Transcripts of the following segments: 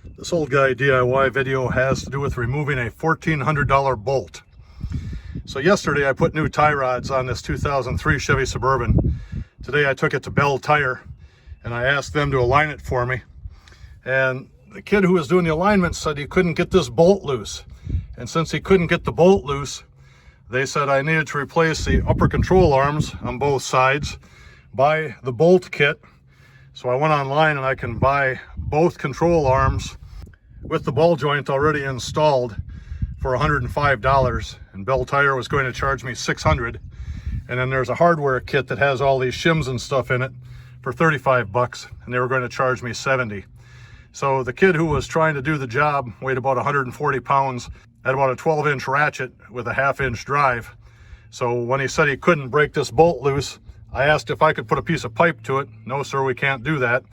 This old guy DIY video has to do with removing a $1,400 bolt. So yesterday I put new tie rods on this 2003 Chevy Suburban. Today I took it to Bell Tire and I asked them to align it for me. And the kid who was doing the alignment said he couldn't get this bolt loose. And since he couldn't get the bolt loose, they said I needed to replace the upper control arms on both sides, buy the bolt kit. So I went online and I can buy both control arms with the ball joint already installed for $105, and Bell Tire was going to charge me $600. And then there's a hardware kit that has all these shims and stuff in it for $35, and they were going to charge me $70. So the kid who was trying to do the job weighed about 140 pounds, had about a 12-inch ratchet with a 1/2-inch drive. So when he said he couldn't break this bolt loose, I asked if I could put a piece of pipe to it. No, sir, we can't do that.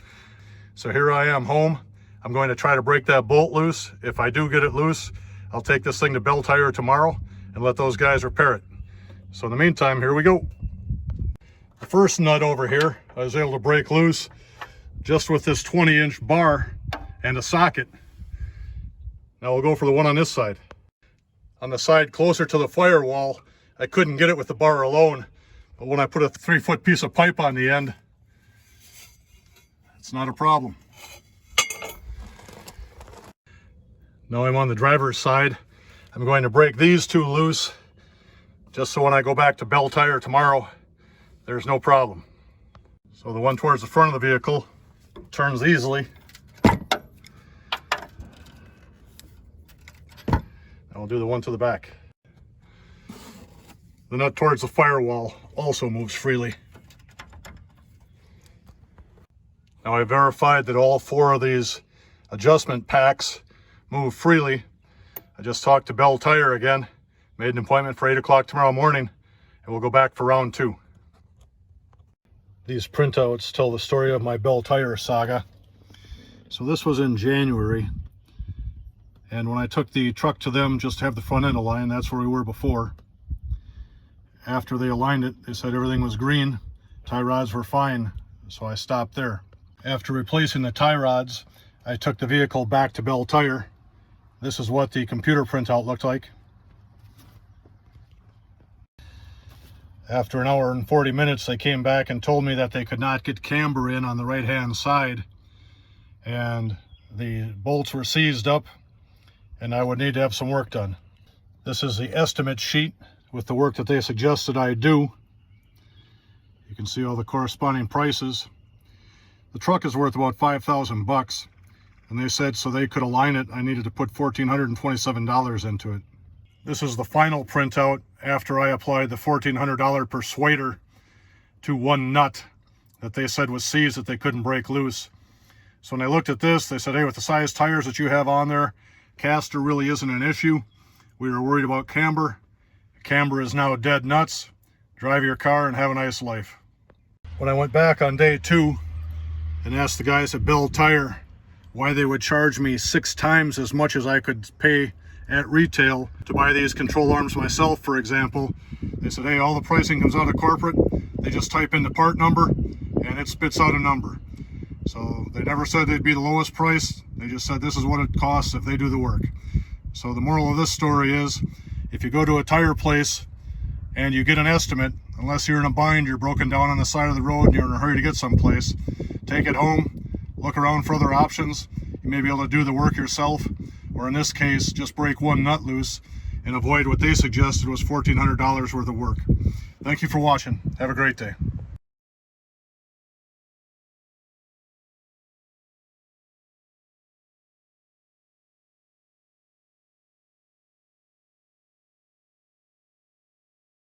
So here I am home. I'm going to try to break that bolt loose. If I do get it loose, I'll take this thing to Bell Tire tomorrow and let those guys repair it. So in the meantime, here we go. The first nut over here, I was able to break loose just with this 20-inch bar and a socket. Now we'll go for the one on this side. On the side closer to the firewall, I couldn't get it with the bar alone. But when I put a 3-foot piece of pipe on the end, it's not a problem. Now I'm on the driver's side. I'm going to break these two loose, just so when I go back to Bell Tire tomorrow, there's no problem. So the one towards the front of the vehicle turns easily. I'll do the one to the back. The nut towards the firewall also moves freely. Now I verified that all 4 of these adjustment packs move freely. I just talked to Bell Tire again, made an appointment for 8 o'clock tomorrow morning, and we'll go back for round 2. These printouts tell the story of my Bell Tire saga. So this was in January, and when I took the truck to them just to have the front end aligned, that's where we were before. After they aligned it, they said everything was green, tie rods were fine, so I stopped there. After replacing the tie rods, I took the vehicle back to Bell Tire. This is what the computer printout looked like. After an hour and 40 minutes, they came back and told me that they could not get camber in on the right-hand side, and the bolts were seized up, and I would need to have some work done. This is the estimate sheet with the work that they suggested I do. You can see all the corresponding prices. The truck is worth about $5,000, and they said so they could align it, I needed to put $1,427 into it. This is the final printout after I applied the $1,400 persuader to one nut that they said was seized that they couldn't break loose. So when I looked at this, they said, hey, with the size tires that you have on there, caster really isn't an issue. We were worried about camber. Camber is now dead nuts. Drive your car and have a nice life. When I went back on day 2 and asked the guys at Bell Tire why they would charge me 6 times as much as I could pay at retail to buy these control arms myself, for example, they said, hey, all the pricing comes out of corporate. They just type in the part number and it spits out a number. So they never said they'd be the lowest price. They just said this is what it costs if they do the work. So the moral of this story is, if you go to a tire place and you get an estimate, unless you're in a bind, you're broken down on the side of the road and you're in a hurry to get someplace, take it home, look around for other options. You may be able to do the work yourself, or in this case, just break one nut loose and avoid what they suggested was $1,400 worth of work. Thank you for watching. Have a great day.